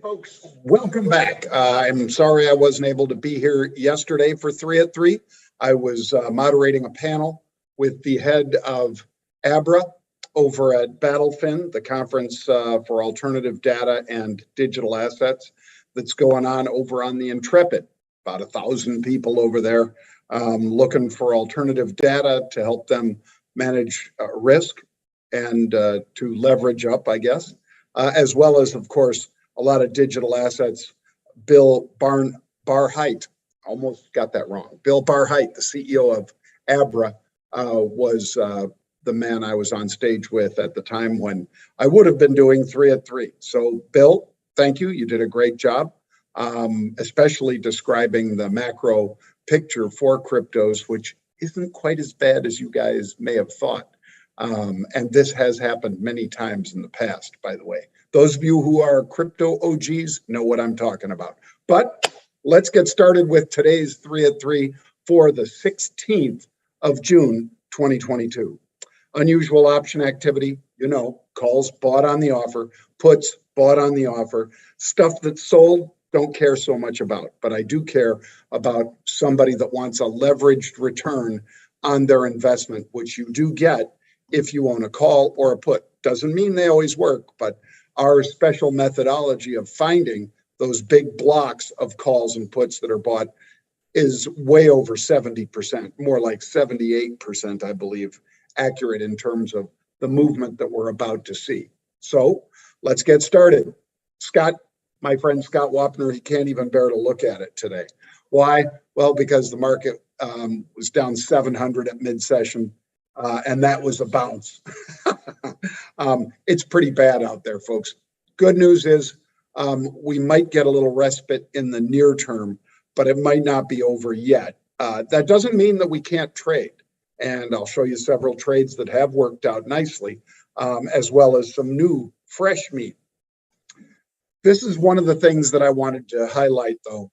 Folks, welcome back. I'm sorry I wasn't able to be here yesterday for 3 at 3. I was moderating a panel with the head of ABRA over at Battlefin, the conference for alternative data and digital assets that's going on over on the Intrepid. About 1,000 people over there looking for alternative data to help them manage risk and to leverage up, I guess, as well as, of course, a lot of digital assets. Bill Barheit, almost got that wrong. Bill Barheit, the CEO of ABRA, was the man I was on stage with at the time when I would have been doing 3 at 3. So, Bill, thank you. You did a great job, especially describing the macro picture for cryptos, which isn't quite as bad as you guys may have thought. And this has happened many times in the past, by the way. Those of you who are crypto OGs know what I'm talking about. But let's get started with today's 3 at 3 for the 16th of June, 2022. Unusual option activity, calls bought on the offer, puts bought on the offer, stuff that's sold, don't care so much about. But I do care about somebody that wants a leveraged return on their investment, which you do get if you own a call or a put. Doesn't mean they always work, but our special methodology of finding those big blocks of calls and puts that are bought is way over 70%, more like 78%, I believe, accurate in terms of the movement that we're about to see. So let's get started. Scott, my friend Scott Wapner, he can't even bear to look at it today. Why? Well, because the market was down 700 at mid-session. And that was a bounce. It's pretty bad out there, folks. Good news is we might get a little respite in the near term, but it might not be over yet. That doesn't mean that we can't trade. And I'll show you several trades that have worked out nicely, as well as some new fresh meat. This is one of the things that I wanted to highlight, though.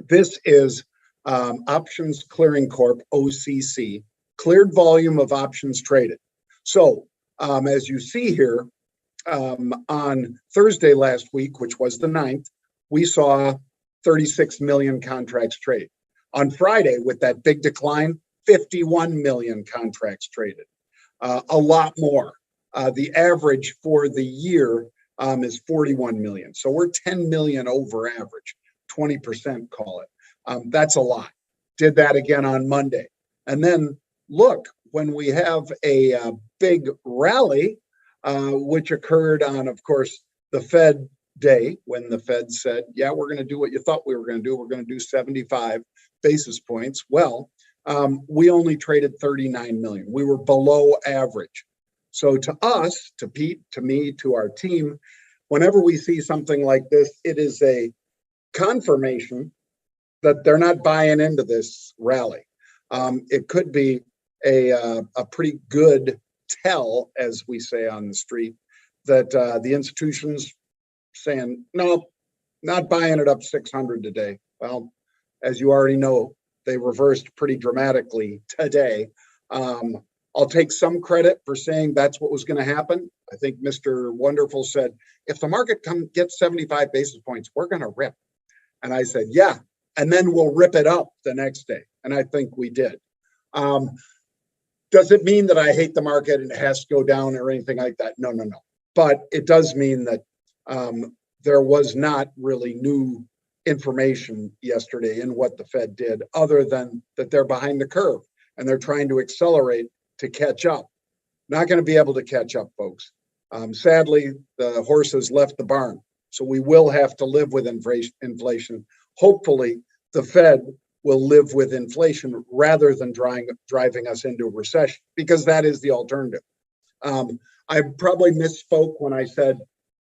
This is Options Clearing Corp, OCC. Cleared volume of options traded. So as you see here, on Thursday last week, which was the 9th, we saw 36 million contracts trade. On Friday, with that big decline, 51 million contracts traded. A lot more. The average for the year is 41 million. So we're 10 million over average, 20% call it. That's a lot. Did that again on Monday. And then look, when we have a big rally, which occurred on, of course, the Fed day, when the Fed said, yeah, we're going to do what you thought we were going to do. We're going to do 75 basis points. Well, we only traded 39 million. We were below average. So to us, to Pete, to me, to our team, whenever we see something like this, it is a confirmation that they're not buying into this rally. It could be a pretty good tell, as we say on the street, that the institution's saying, no, not buying it up 600 today. Well, as you already know, they reversed pretty dramatically today. I'll take some credit for saying that's what was going to happen. I think Mr. Wonderful said, if the market gets 75 basis points, we're going to rip. And I said, yeah, and then we'll rip it up the next day. And I think we did. Does it mean that I hate the market and it has to go down or anything like that? No. But it does mean that there was not really new information yesterday in what the Fed did, other than that they're behind the curve and they're trying to accelerate to catch up. Not going to be able to catch up, folks. Sadly, the horse has left the barn. So we will have to live with inflation. Hopefully, the Fed will live with inflation rather than driving us into a recession, because that is the alternative. I probably misspoke when I said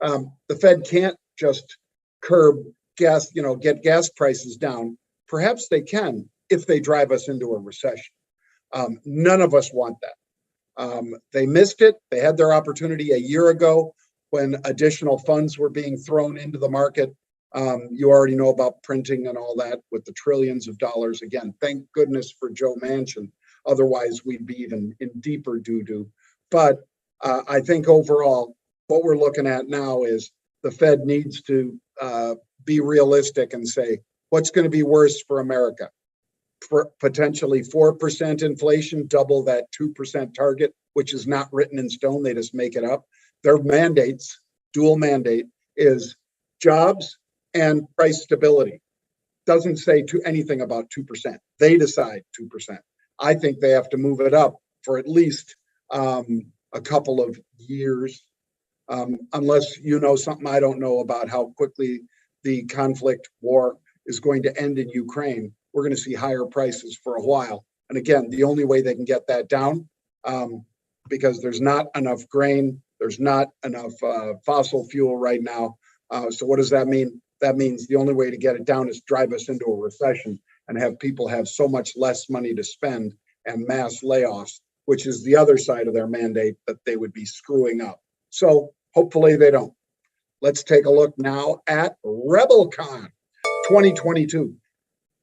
the Fed can't just curb gas, get gas prices down. Perhaps they can if they drive us into a recession. None of us want that. They missed it. They had their opportunity a year ago when additional funds were being thrown into the market. You already know about printing and all that with the trillions of dollars. Again, thank goodness for Joe Manchin. Otherwise, we'd be even in deeper doo-doo. But I think overall, what we're looking at now is the Fed needs to be realistic and say, what's going to be worse for America? For potentially 4% inflation, double that 2% target, which is not written in stone. They just make it up. Their mandates, dual mandate, is jobs and price stability. Doesn't say anything about 2%. They decide 2%. I think they have to move it up for at least a couple of years, unless you know something I don't know about how quickly the conflict war is going to end in Ukraine. We're going to see higher prices for a while. And again, the only way they can get that down, because there's not enough grain, there's not enough fossil fuel right now. So what does that mean? That means the only way to get it down is drive us into a recession and have people have so much less money to spend and mass layoffs, which is the other side of their mandate that they would be screwing up. So hopefully they don't. Let's take a look now at Rebelcon 2022.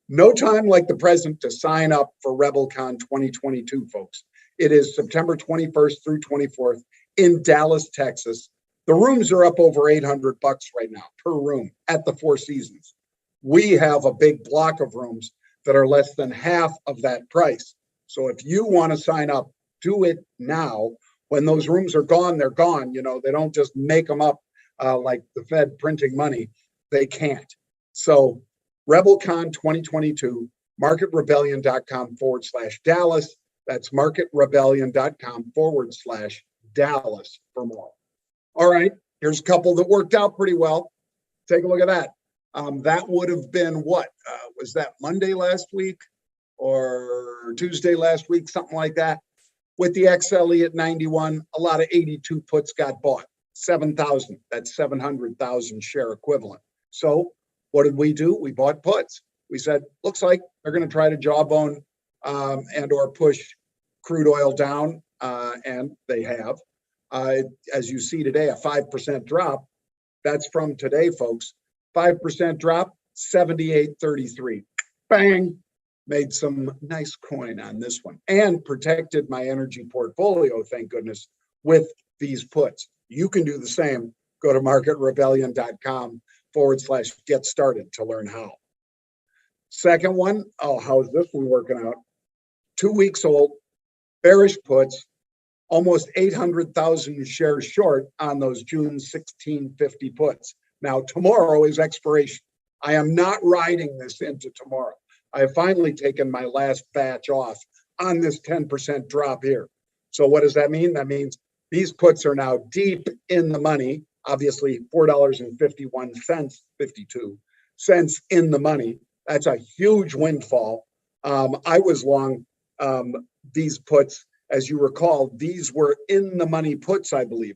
No time like the present to sign up for Rebelcon 2022, folks. It is September 21st through 24th in Dallas, Texas. The rooms are up over $800 right now per room at the Four Seasons. We have a big block of rooms that are less than half of that price. So if you want to sign up, do it now. When those rooms are gone, they're gone. You know, they don't just make them up like the Fed printing money. They can't. So Rebelcon 2022, marketrebellion.com/Dallas. That's marketrebellion.com/Dallas for more. All right, here's a couple that worked out pretty well. Take a look at that. That would have been what? Was that Monday last week or Tuesday last week? Something like that. With the XLE at 91, a lot of 82 puts got bought. 7,000. That's 700,000 share equivalent. So what did we do? We bought puts. We said, looks like they're going to try to jawbone and or push crude oil down, and they have. As you see today, a 5% drop. That's from today, folks. 5% drop, 78.33. Bang! Made some nice coin on this one and protected my energy portfolio, thank goodness, with these puts. You can do the same. Go to marketrebellion.com/get started to learn how. Second one, how's this one working out? 2 weeks old, bearish puts, almost 800,000 shares short on those June 1650 puts. Now, tomorrow is expiration. I am not riding this into tomorrow. I have finally taken my last batch off on this 10% drop here. So what does that mean? That means these puts are now deep in the money, obviously $4.51, 52 cents in the money. That's a huge windfall. I was long these puts. As you recall, these were in the money puts, I believe.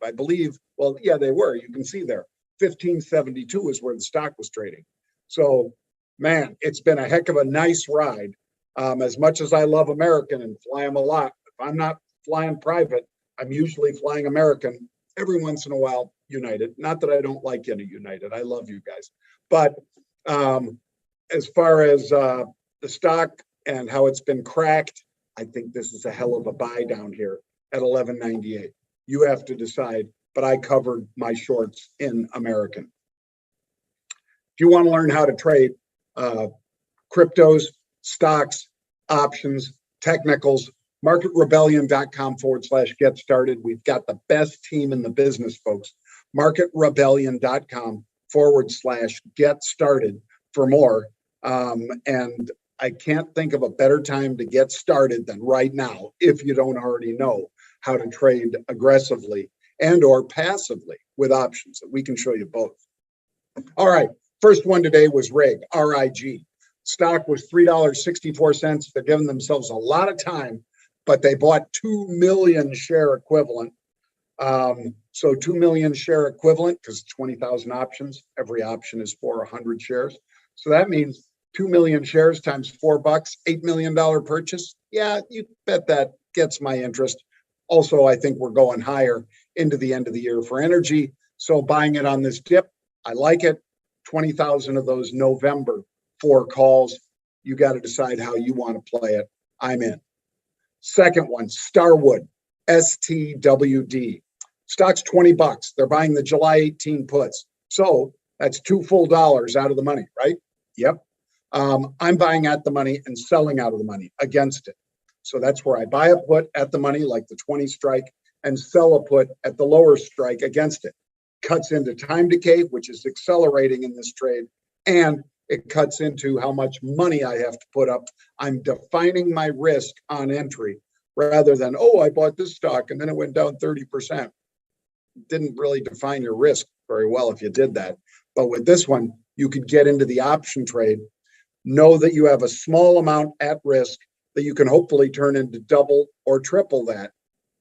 Well, yeah, they were. You can see there. 1572 is where the stock was trading. So, man, it's been a heck of a nice ride. As much as I love American and fly them a lot, if I'm not flying private, I'm usually flying American. Every once in a while, United. Not that I don't like any United. I love you guys. But as far as the stock and how it's been cracked, I think this is a hell of a buy down here at 11.98. You have to decide, but I covered my shorts in American. If you want to learn how to trade cryptos, stocks, options, technicals, marketrebellion.com/get started. We've got the best team in the business, folks. marketrebellion.com/get started for more. And I can't think of a better time to get started than right now if you don't already know how to trade aggressively and or passively with options. We can show you both. All right, first one today was RIG, R-I-G. Stock was $3.64. They're giving themselves a lot of time, but they bought 2 million share equivalent. So 2 million share equivalent, because 20,000 options, every option is for 100 shares. So that means 2 million shares times $4, $8 million purchase. Yeah, you bet that gets my interest. Also, I think we're going higher into the end of the year for energy. So buying it on this dip, I like it. 20,000 of those November 4 calls. You got to decide how you want to play it. I'm in. Second one, Starwood, STWD. Stock's $20. They're buying the July 18 puts. So that's $2 full out of the money, right? Yep. I'm buying at the money and selling out of the money against it. So that's where I buy a put at the money, like the 20 strike, and sell a put at the lower strike against it. Cuts into time decay, which is accelerating in this trade, and it cuts into how much money I have to put up. I'm defining my risk on entry rather than, oh, I bought this stock and then it went down 30%. Didn't really define your risk very well if you did that. But with this one, you could get into the option trade, know that you have a small amount at risk that you can hopefully turn into double or triple that.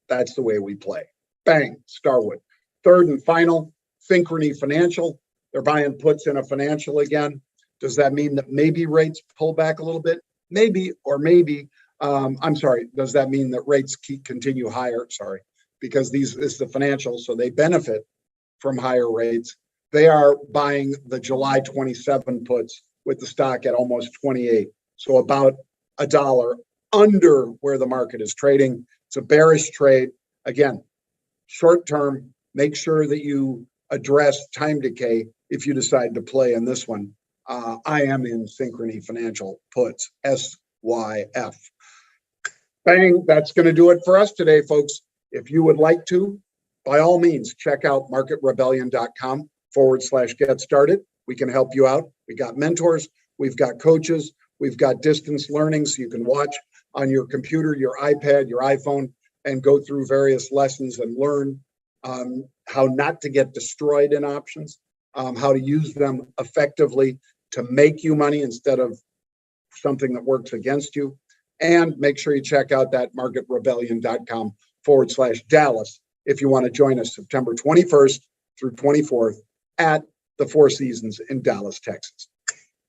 That's the way we play. Bang, Starwood. Third and final, Synchrony Financial. They're buying puts in a financial again. Does that mean that maybe rates pull back a little bit? Maybe, or maybe, I'm sorry, does that mean that rates continue higher? Sorry, because this is the financial, so they benefit from higher rates. They are buying the July 27 puts with the stock at almost 28. So about $1 under where the market is trading. It's a bearish trade. Again, short term, make sure that you address time decay if you decide to play in this one. I am in Synchrony Financial puts, SYF. Bang, that's going to do it for us today, folks. If you would like to, by all means, check out marketrebellion.com/get started. We can help you out. We got mentors, we've got coaches, we've got distance learning, so you can watch on your computer, your iPad, your iPhone, and go through various lessons and learn how not to get destroyed in options, how to use them effectively to make you money instead of something that works against you. And make sure you check out that marketrebellion.com/Dallas if you want to join us September 21st through 24th at the Four Seasons in Dallas, Texas.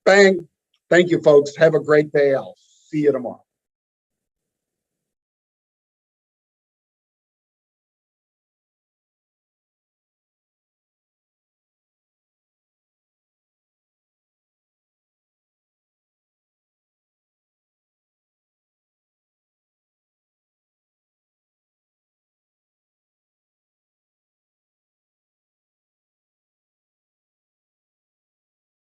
Bang. Thank you, folks. Have a great day. I'll see you tomorrow.